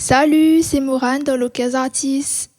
Salut, c'est Morane dans l'Occasion Artiste.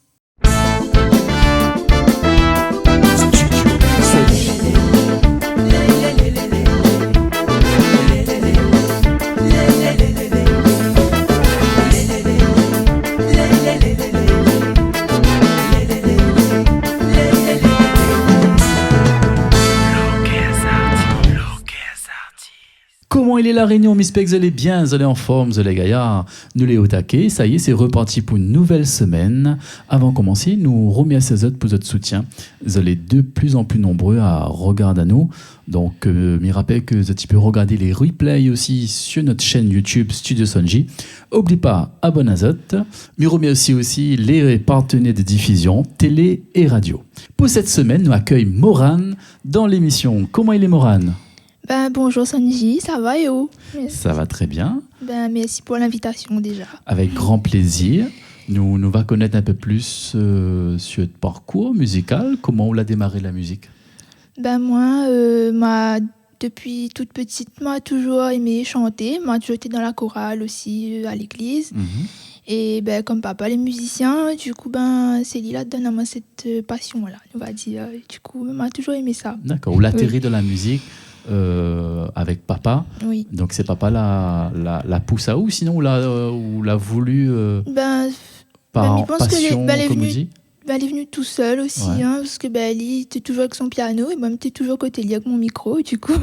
Comment il est la réunion, Miss Peck? Vous allez bien, vous allez en forme, vous allez gaillard. Nous les au taquet, ça y est, c'est reparti pour une nouvelle semaine. Avant de commencer, nous remercions les autres pour votre soutien. Vous allez de plus en plus nombreux à regarder à nous. Donc, je rappelle que vous pouvez regarder les replays aussi sur notre chaîne YouTube Studio Sonji. N'oubliez pas, abonnez-vous à vous. Je remercie aussi les partenaires de diffusion, télé et radio. Pour cette semaine, nous accueillons Morane dans l'émission. Comment il est, Morane? Bonjour Sanji, ça va et où? Ça va très bien. Merci pour l'invitation déjà. Avec grand plaisir. Nous va connaître un peu plus sur votre parcours musical. Comment on a démarré la musique? Moi, depuis toute petite, moi toujours aimé chanter. Moi, toujours été dans la chorale aussi à l'église. Et comme papa, les musiciens, du coup, c'est lui là donne à moi cette passion-là, on va dire. Du coup, moi, toujours aimé ça. D'accord. Vous l'atterri de la musique avec papa. Oui. Donc c'est papa la pousse à où? Sinon, ou l'a voulu par passion, comme on dit? Elle est venue tout seul aussi, Ouais. parce que il était toujours avec son piano et moi, j'étais toujours à côté de lui avec mon micro, du coup.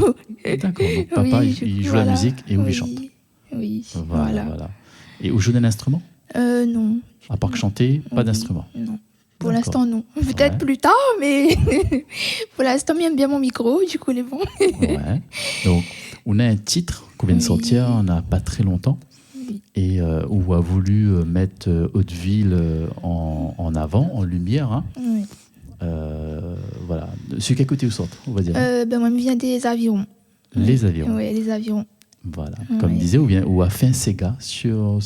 D'accord. Donc papa, Oui, il joue la musique et où il chante. Oui, Voilà. Et vous jouez d'un instrument? Non. À part que chanter, pas Oui, d'instrument. Non. Pour D'accord. l'instant, non. Peut-être Ouais. plus tard, mais pour l'instant, j'aime bien mon micro, du coup, il est bon. Ouais. Donc, on a un titre qu'on vient de Oui. sortir, on n'a pas très longtemps, Oui. et où on a voulu mettre Hauteville en avant, en lumière. Hein. Oui. Voilà. Sur quel côté vous sortez, on va dire? Moi, je viens des avirons. Les avirons. Oui, les avirons. Voilà. Oui. Comme disait, ou a fait un Sega sur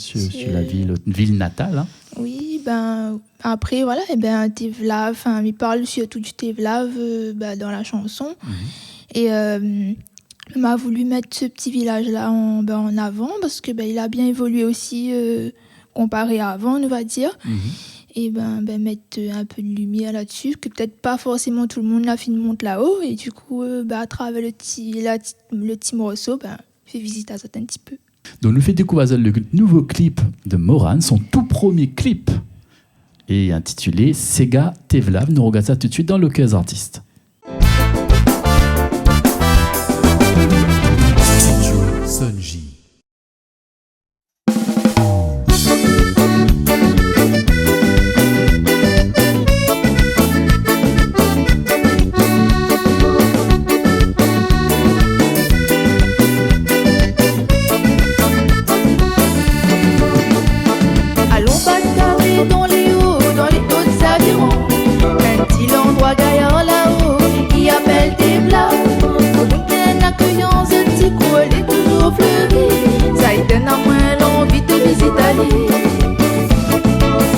la ville natale. Hein. Oui, après, voilà, Tevlav, il parle surtout du Tevlav dans la chanson. Et on m'a voulu mettre ce petit village-là en avant parce que il a bien évolué aussi comparé à avant, on va dire. Et mettre un peu de lumière là-dessus, que peut-être pas forcément tout le monde l'a fait de monte là-haut. Et du coup, à travers le petit morceau, fait visiter à ça un petit peu. Donc, nous fait découvrir le nouveau clip de Morane, son tout premier clip, et intitulé Sega Tevlav. Nous regardons ça tout de suite dans l'Occasion Artiste. Studio Sonji. Allons pas se carrer dans les hauts avirons. Un petit endroit gaillard là-haut qui appelle des blagues. Nous bien accueillants, ce petit coin est toujours fleuri. Ça y donne à moins l'envie de visiter.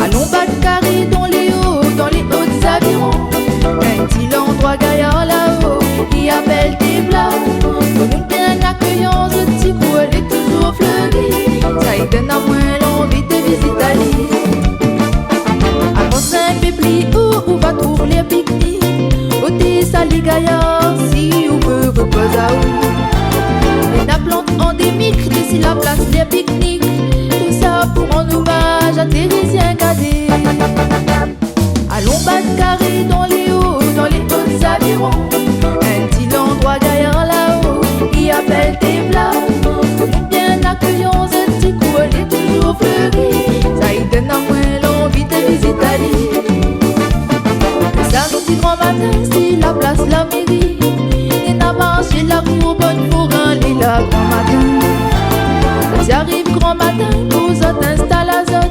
Allons pas se carrer dans les hauts avirons. Un petit endroit gaillard là-haut qui appelle des blagues. Nous bien accueillants, ce petit coin est toujours fleuri. Ça y donne à moins l'envie de visiter. Avant 5 péplis, où va trouver les pique-niques? Au Tessali Gaillard, si on veut vous poser à où? Et la plante endémique, d'ici la place des pique-niques. Tout ça pour un hommage à Thérésien Cadet. Allons battre carré dans les hauts avirons. Un petit endroit gaillard là-haut qui appelle des blagues. Bien accueillants, ce petit coup, elle est toujours fleurie. Ça y donne à moins l'envie de visiter. Le samedi grand matin, c'est la place, la mairie. Et n'a marché la cour bonne pour aller là grand matin. Ça arrive grand matin, vous autres installe à zone.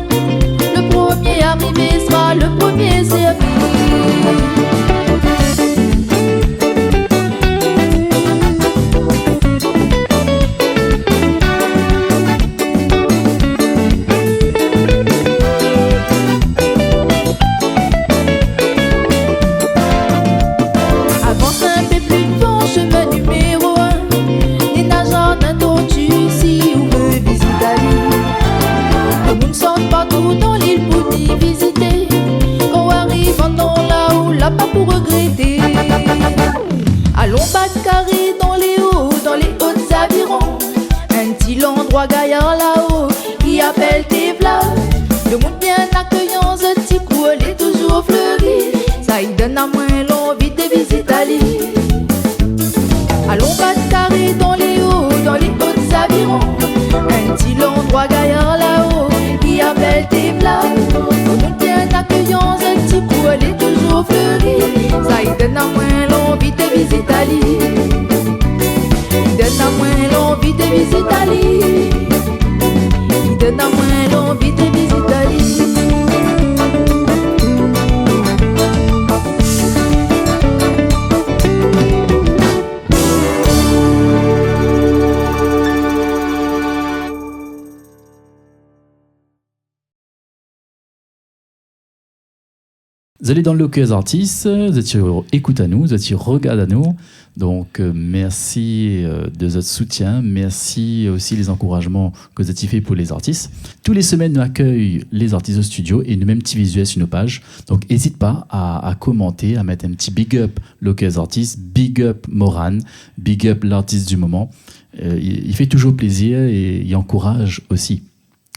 Le monde bien accueillant, ce petit coup, elle est toujours fleuri. Ça y donne à moi l'envie de visiter l'île. Allons Batari dans les hautes avirons. Un petit endroit gaillard là-haut qui appelle tes plats. Le monde bien accueillant, ce petit coup, elle est toujours fleuri. Ça y donne à moi l'envie de visiter l'île. Donne à moi l'envie de visiter l'île. Donne à moi l'envie de visiter l'île. Vous allez dans le Loquez Artistes, vous êtes sur Écoute à nous, vous êtes sur Regarde à nous. Donc, merci de votre soutien, merci aussi les encouragements que vous avez fait pour les artistes. Tous les semaines, nous accueillons les artistes au studio et nous mettons un petit visuel sur nos pages. Donc, n'hésite pas à commenter, à mettre un petit big up Loquez Artistes, big up Moran, big up l'artiste du moment. Il fait toujours plaisir et il encourage aussi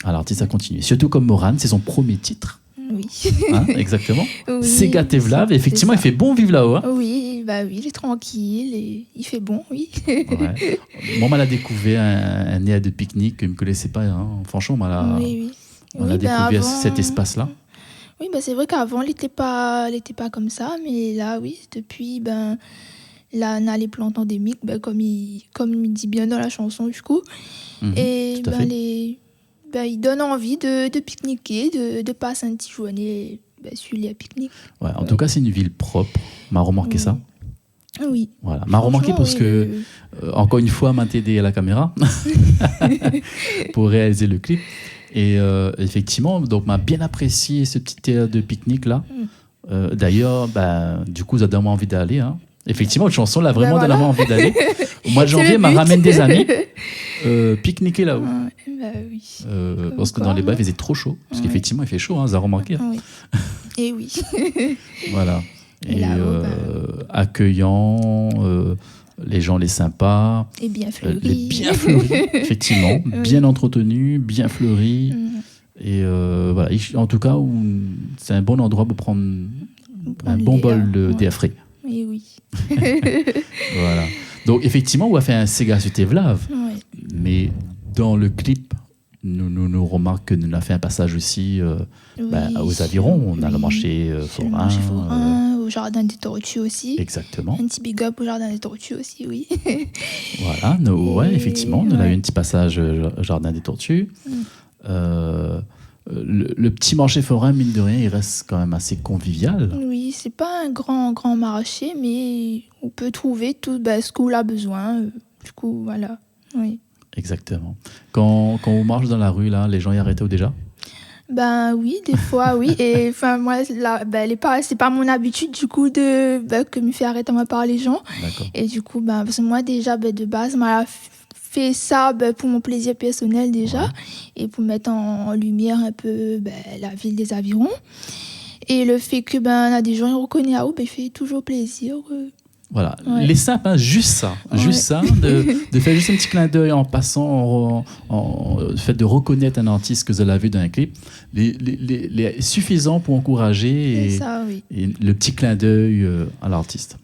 à l'artiste à continuer. Surtout comme Moran, c'est son premier titre. Oui. Hein, exactement. Oui, c'est gâté Vlav. Effectivement, il fait bon vivre là-haut. Hein. Oui, bah oui, il est tranquille et il fait bon, oui. Ouais. Moi, on l'a découvert un nez de pique-nique que je ne connaissais pas. Hein. Franchement, on a découvert avant, cet espace-là. Oui, bah c'est vrai qu'avant, il n'était pas comme ça. Mais là, oui, depuis, là, on a les plantes endémiques, comme il dit bien dans la chanson, du coup. Et tout à fait. Il donne envie de pique-niquer, de passer une petite journée sur les pique-niques. Ouais, en tout cas, c'est une ville propre. M'a remarqué ça. Oui. Voilà. M'a remarqué parce que, encore une fois, m'a aidé à la caméra pour réaliser le clip. Et effectivement, donc m'a bien apprécié ce petit air de pique-nique-là. D'ailleurs, du coup, ça donne envie d'aller. Hein. Effectivement, une chanson là vraiment donne envie d'aller. Au mois de janvier, m'a ramène des amis pique-niquer là-haut. Oui. Parce que dans les bas, il faisait trop chaud. Parce qu'effectivement, il fait chaud, hein, ça a remarqué. Oui. Et oui. Voilà. Et accueillant, les gens les sympas. Et bien fleuris. Bien fleuris, effectivement. Bien entretenus, bien fleuris. Et voilà. En tout cas, c'est un bon endroit pour prendre un bon bol d'air frais. Oui, oui. Voilà. Donc, effectivement, on a fait un Sega sur Tevlav. Ouais. Mais dans le clip, nous remarquons que nous avons fait un passage aussi aux avirons. On a le marché forain. Au jardin des tortues aussi. Exactement. Un petit big up au jardin des tortues aussi, oui. Voilà, effectivement, nous avons eu un petit passage au jardin des tortues. Le petit marché forain, mine de rien, il reste quand même assez convivial. Oui, c'est pas un grand marché, mais on peut trouver tout ce qu'on a besoin. Du coup, voilà. Oui. Exactement. Quand on marche dans la rue, là, les gens y arrêtent déjà? Oui, des fois, oui. Et enfin, moi, là, c'est pas mon habitude, du coup, que me fait arrêter moi par les gens. D'accord. Et du coup, parce que moi, déjà, de base, m'a fait ça pour mon plaisir personnel, déjà, et pour mettre en lumière un peu la ville des avirons. Et le fait que, on a des gens qui reconnaissent à où, il fait toujours plaisir. Voilà, les simples, hein, juste ça, de faire juste un petit clin d'œil en passant, le fait de reconnaître un artiste que vous avez vu dans un clip, les suffisant pour encourager et le petit clin d'œil à l'artiste.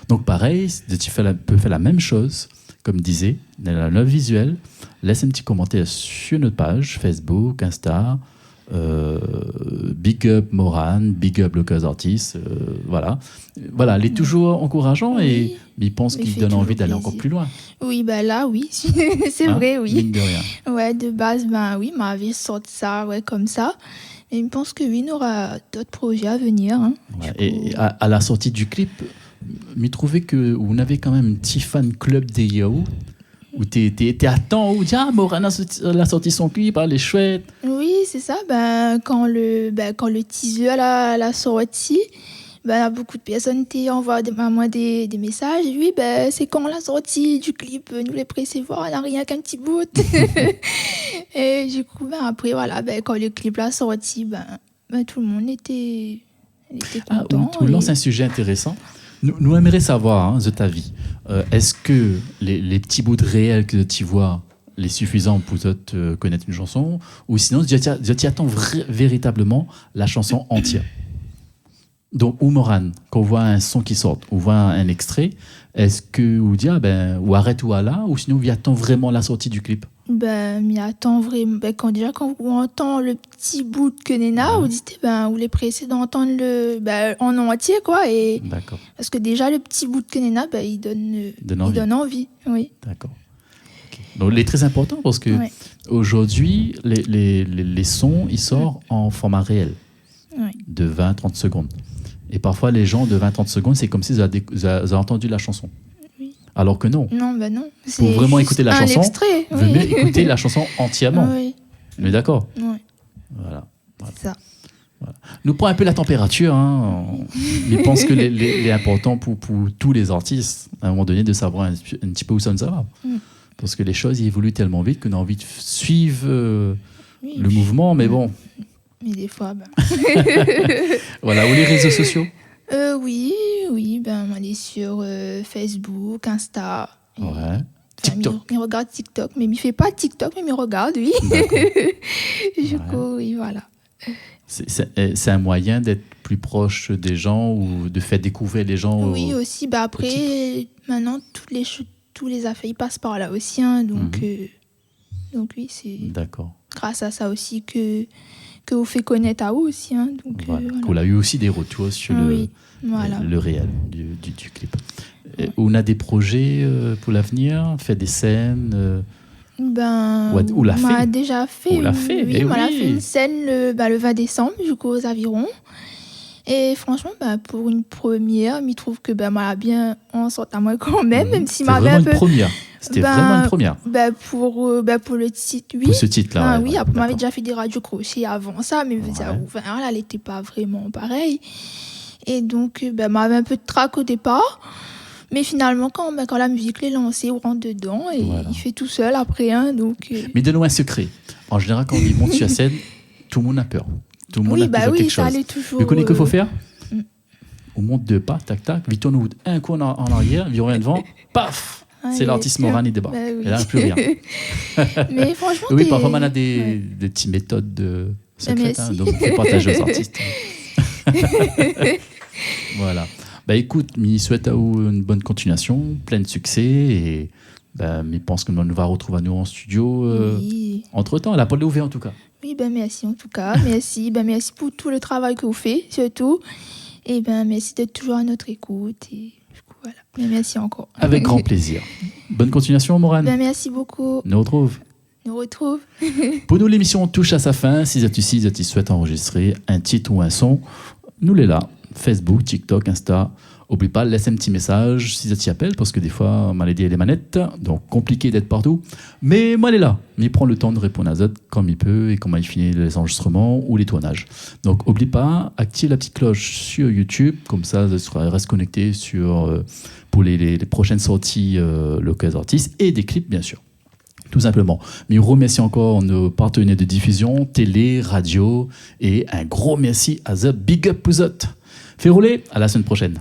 Donc pareil, tu peux faire la même chose, comme disait, dans la note visuelle, laisse un petit commentaire sur notre page Facebook, Insta. Big up Moran, big up Loquez Artistes, voilà, il est toujours encourageant et il pense qu'il donne envie d'aller encore plus loin. Oui, là, oui, c'est vrai, oui. Mine de rien. Ouais, de base, oui, m'avait sorti ça, comme ça. Et il me pense que oui, il y aura d'autres projets à venir. Hein, et à la sortie du clip, je trouvais que vous avez quand même un petit fan club des Yahoo. Où t'es à temps, où Moran a sorti son clip, elle est chouette. Oui, c'est ça. Quand le teaser l'a sorti, il y a beaucoup de personnes qui envoient à moi des messages. Oui, c'est quand la sortie du clip, nous les précevoir, on n'a rien qu'un petit bout. Et du coup, après, voilà, quand le clip l'a sorti, tout le monde était content. Tu lances un sujet intéressant. Nous aimerions savoir, de ta vie, est-ce que les petits bouts de réel que tu vois les suffisants pour connaître une chanson, ou sinon, tu attends véritablement la chanson entière. Donc, ou Morane, quand on voit un son qui sort, on voit un extrait, est-ce que vous dites, ou arrête ou à là, ou sinon, vous attend vraiment la sortie du clip? m'y attend vraiment. Quand on entend le petit bout de Kenena, vous dites, vous les pressez d'entendre en entier, quoi. Et D'accord. parce que déjà, le petit bout de Kenena, il donne envie. Oui. D'accord. Okay. Donc, il est très important parce que aujourd'hui, les sons, ils sortent en format réel de 20-30 secondes. Et parfois, les gens de 20-30 secondes, c'est comme s'ils avaient entendu la chanson. Oui. Alors que non. Non. Pour vraiment écouter la chanson, vous mieux écouter la chanson entièrement. Oui. On est d'accord? Oui. Voilà. C'est ça. Voilà. Nous prend un peu la température. Je pense que les important pour tous les artistes, à un moment donné, de savoir un petit peu où ça nous va. Parce que les choses évoluent tellement vite qu'on a envie de suivre le mouvement, mais bon. Mais des fois, Voilà, ou les réseaux sociaux? Oui, on est sur Facebook, Insta. Ouais. TikTok. Il regarde TikTok, mais il ne fait pas TikTok, mais il regarde, oui. Du coup, oui, voilà. C'est un moyen d'être plus proche des gens ou de faire découvrir les gens? Oui, aussi. Après, maintenant, tous les affaires, ils passent par là aussi. Donc oui, c'est grâce à ça aussi que vous fait connaître à vous aussi. Donc, voilà. On a eu aussi des retours sur le réel du clip. On a des projets pour l'avenir, faire des scènes ou l'a fait. Déjà fait. On l'a fait. Oui, on a fait une scène le 20 décembre, du coup, aux Avirons. Et franchement, pour une première, je trouve que m'a bien en sorte à moi quand même si m'avait un peu. C'était vraiment une première. Pour le titre, oui. Pour ce titre-là. Oui, après, m'avait déjà fait des radios crochets avant ça, mais elle n'était pas vraiment pareille. Et donc, m'avait un peu de trac au départ. Mais finalement, quand la musique l'est lancée, on rentre dedans et il fait tout seul après. Donc, Mais donne-nous un secret. En général, quand on monte sur la scène, tout le monde a peur. Tout le monde a toujours quelque chose. Allait toujours. Vous connaissez qu'il faut faire? On monte 2 pas, tac, tac, vite on ouvre un coup en arrière, vite on revient devant, paf! C'est l'artiste Morane, il débarque. Oui. Et là, plus rien. Mais franchement, oui, parfois, on a des petites méthodes secrètes, donc il faut partager aux artistes. Voilà. Écoute, je souhaite à vous une bonne continuation, plein de succès, et je pense que nous va retrouver à nous en studio entre-temps. La porte est ouverte en tout cas. Oui, merci en tout cas. Merci pour tout le travail que vous faites, surtout. Et merci d'être toujours à notre écoute. Et voilà. Merci encore. Avec grand plaisir. Bonne continuation, Morane. Merci beaucoup. Nous retrouve. Pour nous, l'émission touche à sa fin. Si tu souhaites enregistrer un titre ou un son, nous l'est là. Facebook, TikTok, Insta. N'oublie pas, laisse un petit message si ça t'y appelle, parce que des fois, maladie et les manettes, donc compliqué d'être partout. Mais moi, elle est là. Mais il prend le temps de répondre à Zod comme il peut et comment il finit les enregistrements ou les tournages. Donc, n'oublie pas, active la petite cloche sur YouTube, comme ça, reste connecté pour les prochaines sorties locales artistes et des clips, bien sûr. Tout simplement. Mais remercie encore nos partenaires de diffusion, télé, radio, et un gros merci à The Big Up Pouzot. Fait rouler, à la semaine prochaine.